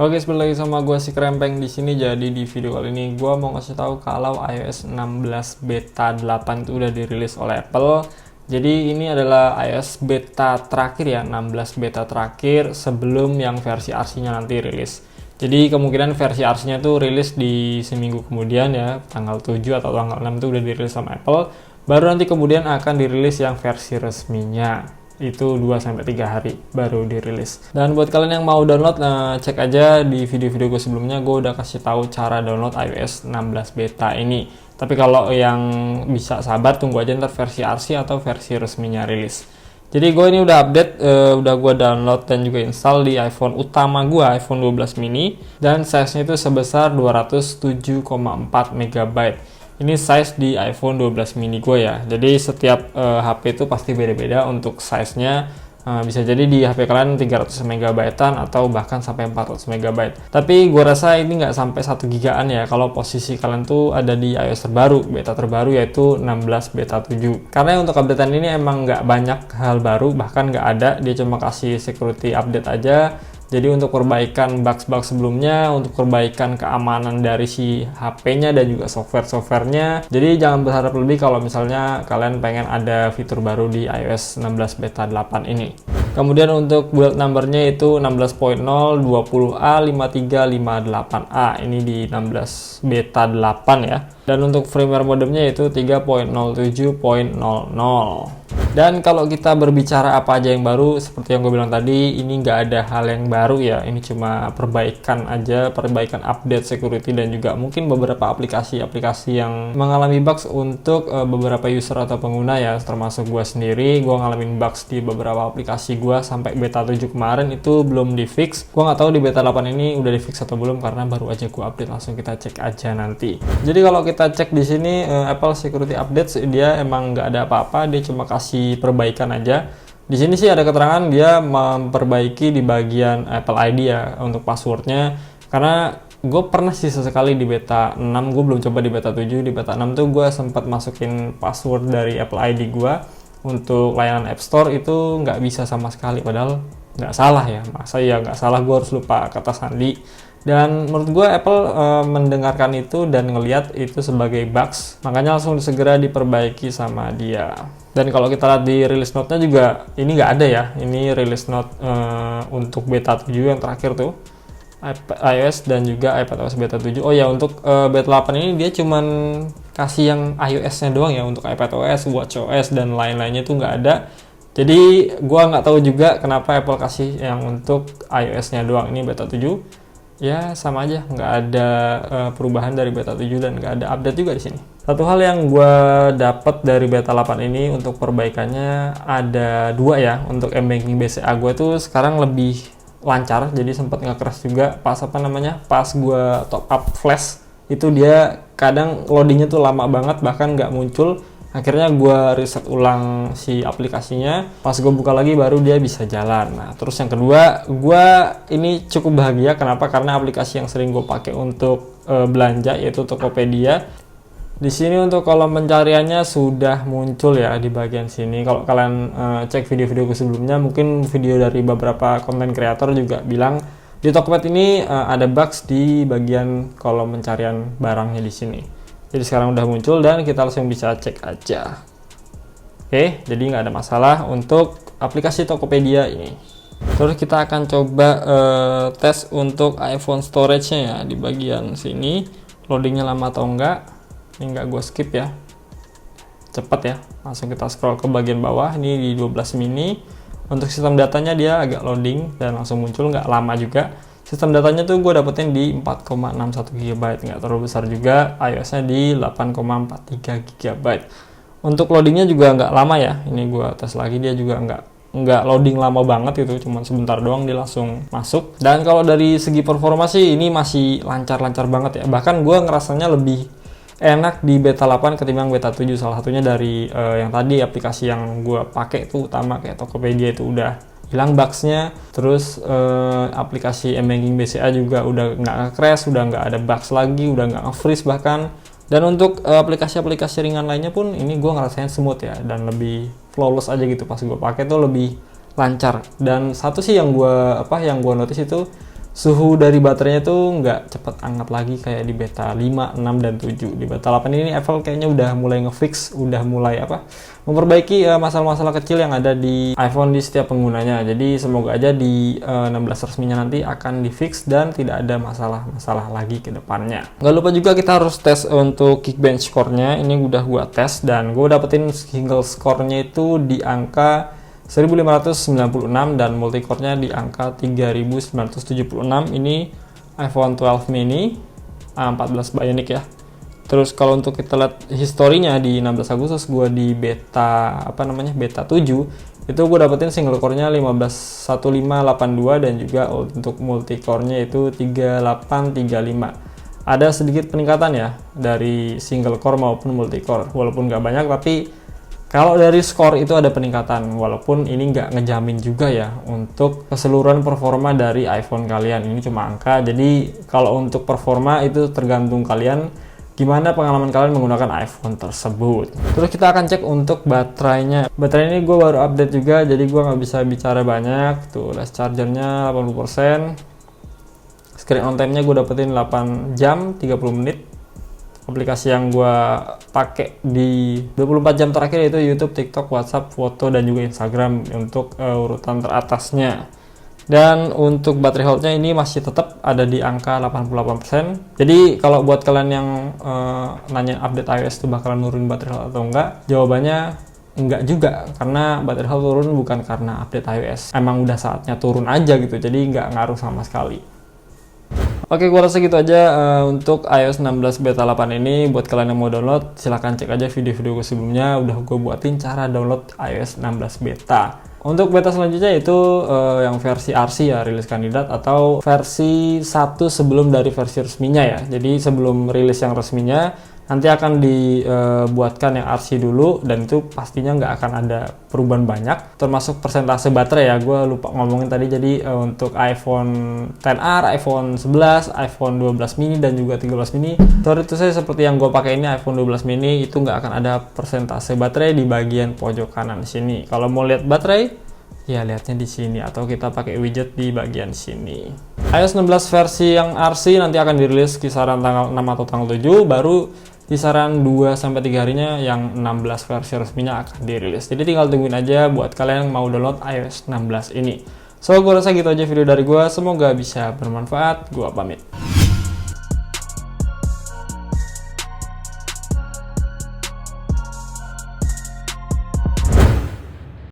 Oke, sekali lagi sama gue si Krempeng di sini. Jadi di video kali ini gue mau ngasih tahu kalau iOS 16 beta 8 itu udah dirilis oleh Apple. Jadi ini adalah iOS beta terakhir ya, 16 beta terakhir sebelum yang versi RC-nya nanti rilis. Jadi kemungkinan versi RC-nya tuh rilis di seminggu kemudian ya, tanggal 7 atau tanggal 6 itu udah dirilis sama Apple. Baru nanti kemudian akan dirilis yang versi resminya. Itu 2-3 hari baru dirilis. Dan buat kalian yang mau download, cek aja di video-video gue sebelumnya, gue udah kasih tahu cara download iOS 16 beta ini. Tapi kalau yang bisa sabar, tunggu aja ntar versi RC atau versi resminya rilis. Jadi gue ini udah update, udah gue download dan juga install di iPhone utama gue, iPhone 12 mini, dan size-nya itu sebesar 207,4 MB. Ini size di iPhone 12 mini gue ya. Jadi setiap HP itu pasti beda-beda untuk size-nya. Bisa jadi di HP kalian 300 MB-an atau bahkan sampai 400 MB. Tapi gue rasa ini nggak sampai 1 GB ya kalau posisi kalian tuh ada di iOS terbaru, beta terbaru yaitu 16 beta 7. Karena untuk updatean ini emang nggak banyak hal baru, bahkan nggak ada. Dia cuma kasih security update aja. Jadi untuk perbaikan bug-bug sebelumnya, untuk perbaikan keamanan dari si HP-nya dan juga software-softwarenya. Jadi jangan berharap lebih kalau misalnya kalian pengen ada fitur baru di iOS 16 beta 8 ini. Kemudian untuk build number-nya itu 16.0, 20A, 5358A. Ini di 16 beta 8 ya. Dan untuk firmware modemnya itu 3.07.00. Dan kalau kita berbicara apa aja yang baru, seperti yang gue bilang tadi, ini nggak ada hal yang baru ya. Ini cuma perbaikan aja, perbaikan update security dan juga mungkin beberapa aplikasi-aplikasi yang mengalami bugs untuk beberapa user atau pengguna ya, termasuk gue sendiri. Gue ngalamin bugs di beberapa aplikasi gue sampai beta 7 kemarin itu belum di fix. Gue nggak tahu di beta 8 ini udah di fix atau belum karena baru aja gue update, langsung kita cek aja nanti. Jadi kalau kita cek di sini Apple Security Updates, dia emang nggak ada apa-apa, dia cuma kasih perbaikan aja. Di sini sih ada keterangan dia memperbaiki di bagian Apple ID ya untuk passwordnya, karena gue pernah sih sesekali di beta 6, gue belum coba di beta 7. Di beta 6 tuh gue sempat masukin password dari Apple ID gue untuk layanan App Store, itu nggak bisa sama sekali, padahal nggak salah ya. Masa ya nggak salah gue harus lupa kata sandi. Dan menurut gue Apple mendengarkan itu dan ngelihat itu sebagai bugs, makanya langsung segera diperbaiki sama dia. Dan kalau kita lihat di release note-nya juga ini nggak ada ya. Ini release note untuk beta 7 yang terakhir tuh, iOS dan juga iPadOS beta 7. Oh ya, untuk beta 8 ini dia cuman kasih yang iOS-nya doang ya. Untuk iPadOS, WatchOS dan lain-lainnya tuh nggak ada. Jadi gua nggak tahu juga kenapa Apple kasih yang untuk iOS-nya doang. Ini beta 7. Ya sama aja, nggak ada perubahan dari beta 7 dan nggak ada update juga di sini. Satu hal yang gue dapat dari beta 8 ini untuk perbaikannya ada dua ya. Untuk M-Banking BCA gue tuh sekarang lebih lancar, jadi sempat nge-crash juga pas pas gue top up flash itu dia kadang loadingnya tuh lama banget, bahkan nggak muncul. Akhirnya gue reset ulang si aplikasinya, pas gue buka lagi baru dia bisa jalan. Nah, terus yang kedua, gue ini cukup bahagia. Kenapa? Karena aplikasi yang sering gue pakai untuk belanja yaitu Tokopedia. Di sini untuk kolom pencariannya sudah muncul ya di bagian sini. Kalau kalian cek video-video sebelumnya, mungkin video dari beberapa konten kreator juga bilang di Tokopedia ini ada bugs di bagian kolom pencarian barangnya di sini. Jadi sekarang udah muncul dan kita langsung bisa cek aja. Oke, jadi nggak ada masalah untuk aplikasi Tokopedia ini. Terus kita akan coba tes untuk iPhone storage-nya ya di bagian sini. Loadingnya lama atau enggak? Ini nggak gue skip ya. Cepet ya. Langsung kita scroll ke bagian bawah. Ini di 12 mini. Untuk sistem datanya dia agak loading dan langsung muncul, nggak lama juga. Sistem datanya tuh gue dapetin di 4,61 GB, nggak terlalu besar juga. iOS-nya di 8,43 GB. Untuk loadingnya juga nggak lama ya. Ini gue tes lagi, dia juga nggak loading lama banget gitu, cuma sebentar doang dia langsung masuk. Dan kalau dari segi performa sih ini masih lancar-lancar banget ya. Bahkan gue ngerasanya lebih enak di beta 8 ketimbang beta 7. Salah satunya dari yang tadi aplikasi yang gue pakai itu utama kayak Tokopedia itu udah hilang bugs-nya. Terus aplikasi M-Banking BCA juga udah nggak nge-crash, udah nggak ada bugs lagi, udah nggak nge-freeze bahkan. Dan untuk aplikasi-aplikasi ringan lainnya pun ini gue ngerasain smooth ya, dan lebih flawless aja gitu. Pas gue pakai tuh lebih lancar. Dan satu sih yang gue notice itu suhu dari baterainya tuh nggak cepet hangat lagi kayak di beta 5, 6, dan 7. Di beta 8 ini Apple kayaknya udah mulai ngefix, udah mulai memperbaiki masalah-masalah kecil yang ada di iPhone di setiap penggunanya. Jadi semoga aja di 16 resminya nanti akan di fix dan tidak ada masalah-masalah lagi ke depannya. Nggak lupa juga kita harus tes untuk Geekbench score-nya. Ini udah gua tes dan gue dapetin single score-nya itu di angka 1596 dan multicore-nya di angka 3976. Ini iPhone 12 mini 14 Bionic ya. Terus kalau untuk kita lihat historinya di 16 Agustus gue di beta beta 7 itu gue dapetin single core-nya 151582 dan juga untuk multicore-nya itu 3835. Ada sedikit peningkatan ya dari single core maupun multicore, walaupun nggak banyak, tapi kalau dari skor itu ada peningkatan, walaupun ini nggak ngejamin juga ya untuk keseluruhan performa dari iPhone kalian. Ini cuma angka, jadi kalau untuk performa itu tergantung kalian gimana pengalaman kalian menggunakan iPhone tersebut. Terus kita akan cek untuk baterainya. Baterai ini gue baru update juga, jadi gue nggak bisa bicara banyak. Tuh, last chargernya 80%. Screen on time-nya gue dapetin 8 jam 30 menit. Aplikasi yang gue pakai di 24 jam terakhir yaitu YouTube, TikTok, WhatsApp, foto, dan juga Instagram untuk urutan teratasnya. Dan untuk battery health-nya ini masih tetap ada di angka 88%. Jadi kalau buat kalian yang nanya update iOS itu bakalan nurunin battery health atau enggak, jawabannya enggak juga, karena battery health turun bukan karena update iOS. Emang udah saatnya turun aja gitu, jadi nggak ngaruh sama sekali. Oke, gua rasa gitu aja untuk iOS 16 beta 8 ini. Buat kalian yang mau download, silahkan cek aja video-video gue sebelumnya. Udah gue buatin cara download iOS 16 beta. Untuk beta selanjutnya itu yang versi RC ya, rilis kandidat, atau versi 1 sebelum dari versi resminya ya. Jadi sebelum rilis yang resminya, nanti akan dibuatkan yang RC dulu, dan itu pastinya nggak akan ada perubahan banyak, termasuk persentase baterai ya, gue lupa ngomongin tadi. Jadi untuk iPhone XR, iPhone 11, iPhone 12 mini, dan juga 13 mini, sorry itu saya seperti yang gue pakai ini iPhone 12 mini, itu nggak akan ada persentase baterai di bagian pojok kanan sini. Kalau mau lihat baterai, ya lihatnya di sini, atau kita pakai widget di bagian sini. iOS 16 versi yang RC nanti akan dirilis kisaran tanggal 6 atau tanggal 7, baru kisaran 2-3 harinya yang 16 versi resminya akan dirilis. Jadi tinggal tungguin aja buat kalian yang mau download iOS 16 ini. So, gue rasa gitu aja video dari gue. Semoga bisa bermanfaat. Gue pamit.